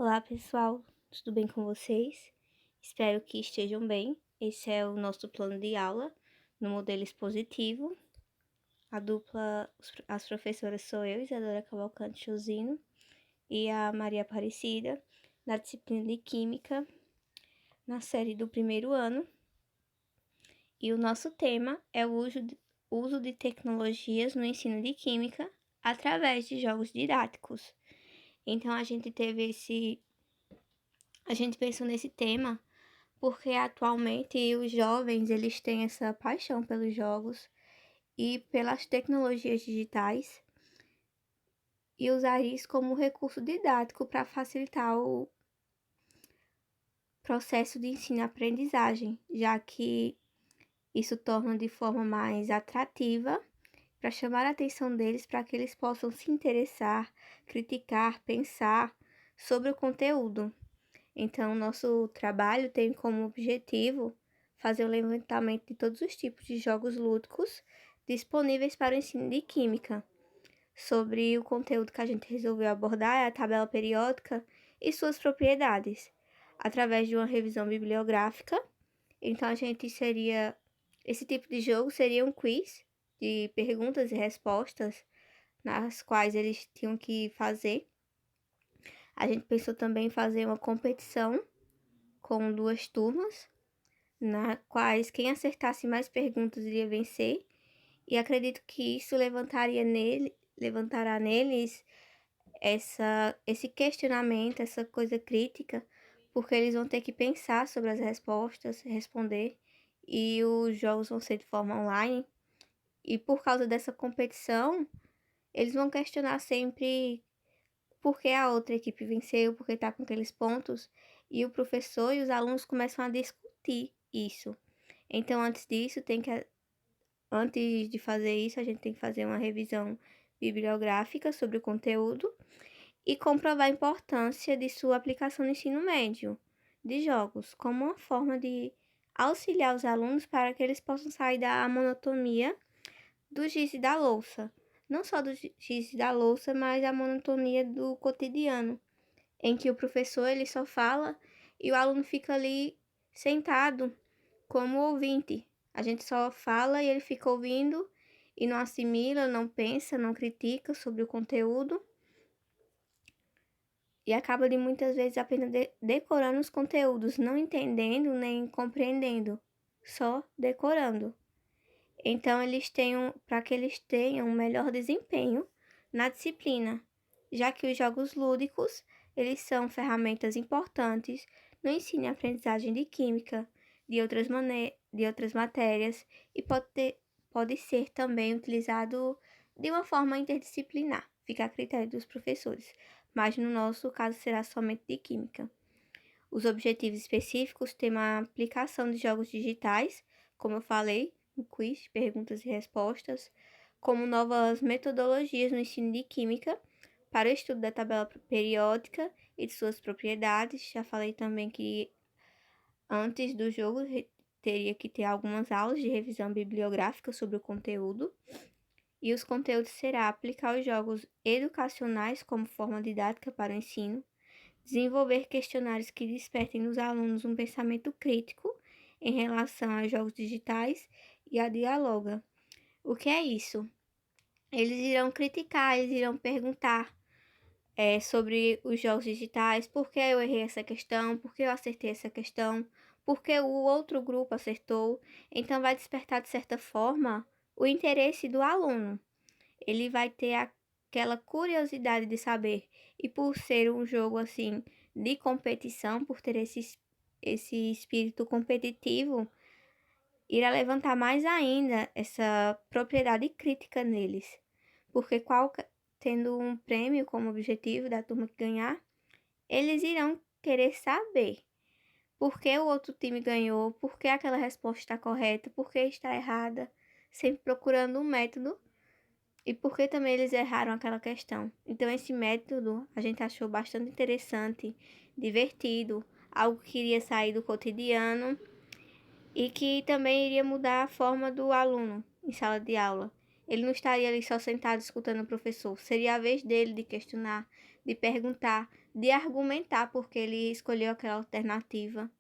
Olá, pessoal, tudo bem com vocês? Espero que estejam bem. Esse é o nosso plano de aula no modelo expositivo. A dupla, as professoras sou eu, Isadora Cavalcante Chosino, e a Maria Aparecida, na disciplina de Química, na série do primeiro ano. E o nosso tema é o uso de tecnologias no ensino de Química através de jogos didáticos. Então, a gente pensou nesse tema porque atualmente os jovens eles têm essa paixão pelos jogos e pelas tecnologias digitais e usar isso como recurso didático para facilitar o processo de ensino e aprendizagem, já que isso torna de forma mais atrativa para chamar a atenção deles para que eles possam se interessar, criticar, pensar sobre o conteúdo. Então, nosso trabalho tem como objetivo fazer o levantamento de todos os tipos de jogos lúdicos disponíveis para o ensino de Química. Sobre o conteúdo que a gente resolveu abordar é a tabela periódica e suas propriedades, através de uma revisão bibliográfica. Então, esse tipo de jogo seria um quiz de perguntas e respostas, nas quais eles tinham que fazer. A gente pensou também em fazer uma competição com 2 turmas, na quais quem acertasse mais perguntas iria vencer, e acredito que isso levantará neles esse questionamento, essa coisa crítica, porque eles vão ter que pensar sobre as respostas, responder, e os jogos vão ser de forma online, e por causa dessa competição, eles vão questionar sempre por que a outra equipe venceu, porque está com aqueles pontos, e o professor e os alunos começam a discutir isso. Então, antes de fazer isso, a gente tem que fazer uma revisão bibliográfica sobre o conteúdo e comprovar a importância de sua aplicação no ensino médio de jogos, como uma forma de auxiliar os alunos para que eles possam sair da monotonia do giz e da louça. Não só do giz e da louça, mas a monotonia do cotidiano, em que o professor ele só fala e o aluno fica ali sentado como ouvinte. A gente só fala e ele fica ouvindo e não assimila, não pensa, não critica sobre o conteúdo e acaba de muitas vezes apenas decorando os conteúdos, não entendendo nem compreendendo, só decorando. Então, para que eles tenham um melhor desempenho na disciplina, já que os jogos lúdicos, eles são ferramentas importantes no ensino e aprendizagem de química, de outras matérias, e pode ser também utilizado de uma forma interdisciplinar, fica a critério dos professores, mas no nosso caso será somente de química. Os objetivos específicos têm uma aplicação de jogos digitais, como eu falei, um quiz, perguntas e respostas, como novas metodologias no ensino de química para o estudo da tabela periódica e de suas propriedades. Já falei também que antes do jogo teria que ter algumas aulas de revisão bibliográfica sobre o conteúdo. E os conteúdos será aplicar os jogos educacionais como forma didática para o ensino, desenvolver questionários que despertem nos alunos um pensamento crítico em relação aos jogos digitais e a dialoga. O que é isso? Eles irão criticar, eles irão perguntar sobre os jogos digitais, por que eu errei essa questão, por que eu acertei essa questão, por que o outro grupo acertou. Então, vai despertar, de certa forma, o interesse do aluno. Ele vai ter aquela curiosidade de saber. E por ser um jogo assim de competição, por ter esse espírito competitivo, irá levantar mais ainda essa propriedade crítica neles. Porque tendo um prêmio como objetivo da turma que ganhar, eles irão querer saber por que o outro time ganhou, por que aquela resposta está correta, por que está errada, sempre procurando um método e por que também eles erraram aquela questão. Então, esse método a gente achou bastante interessante, divertido, algo que iria sair do cotidiano e que também iria mudar a forma do aluno em sala de aula. Ele não estaria ali só sentado escutando o professor. Seria a vez dele de questionar, de perguntar, de argumentar porque ele escolheu aquela alternativa.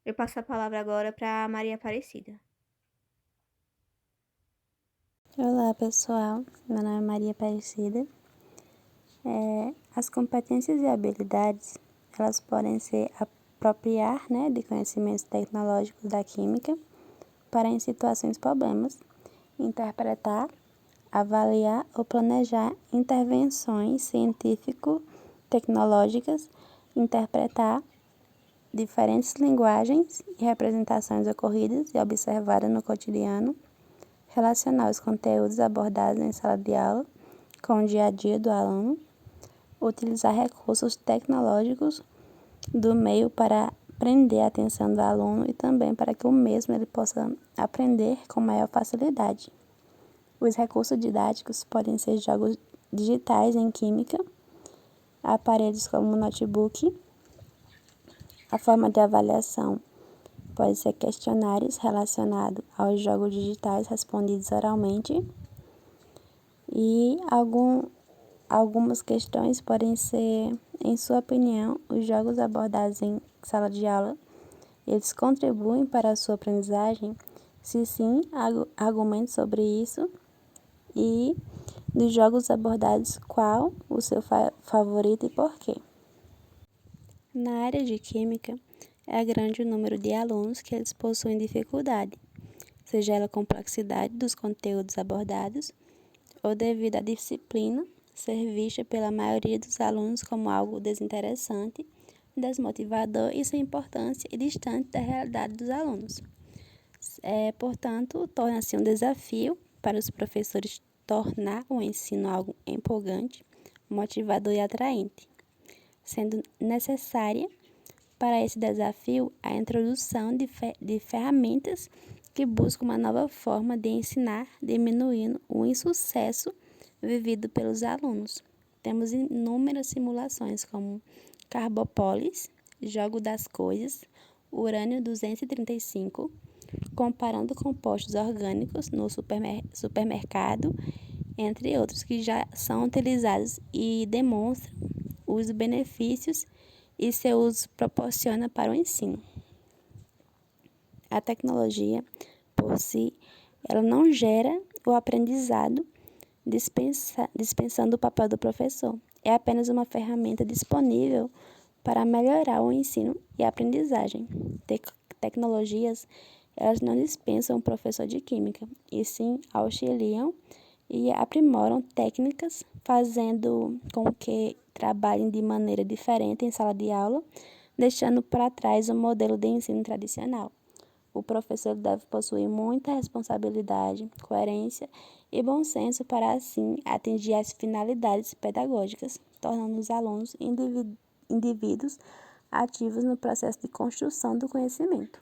Eu passo a palavra agora para Maria Aparecida. Olá, pessoal. Meu nome é Maria Aparecida. As competências e habilidades, elas podem ser apropriar, de conhecimentos tecnológicos da química para em situações problemas, interpretar, avaliar ou planejar intervenções científico-tecnológicas, interpretar diferentes linguagens e representações ocorridas e observadas no cotidiano, relacionar os conteúdos abordados em sala de aula com o dia a dia do aluno, utilizar recursos tecnológicos do meio para prender a atenção do aluno e também para que o mesmo ele possa aprender com maior facilidade. Os recursos didáticos podem ser jogos digitais em química, aparelhos como notebook. A forma de avaliação pode ser questionários relacionados aos jogos digitais respondidos oralmente e algumas questões podem ser, em sua opinião, os jogos abordados em sala de aula, eles contribuem para a sua aprendizagem? Se sim, argumente sobre isso. E dos jogos abordados, qual o seu favorito e por quê? Na área de química, é grande o número de alunos que eles possuem dificuldade, seja ela a complexidade dos conteúdos abordados ou devido à disciplina ser vista pela maioria dos alunos como algo desinteressante, desmotivador e sem importância e distante da realidade dos alunos. Portanto, torna-se um desafio para os professores tornar o ensino algo empolgante, motivador e atraente, sendo necessária para esse desafio a introdução de ferramentas que buscam uma nova forma de ensinar, diminuindo o insucesso vivido pelos alunos. Temos inúmeras simulações como Carbopolis, Jogo das Coisas, Urânio 235, comparando compostos orgânicos no supermercado, entre outros que já são utilizados e demonstram os benefícios e seu uso proporciona para o ensino. A tecnologia, por si, ela não gera o aprendizado, dispensando o papel do professor. É apenas uma ferramenta disponível para melhorar o ensino e a aprendizagem. Tecnologias, elas não dispensam o professor de química, e sim auxiliam e aprimoram técnicas, fazendo com que trabalhem de maneira diferente em sala de aula, deixando para trás o modelo de ensino tradicional. O professor deve possuir muita responsabilidade, coerência e bom senso para, assim, atingir as finalidades pedagógicas, tornando os alunos indivíduos ativos no processo de construção do conhecimento.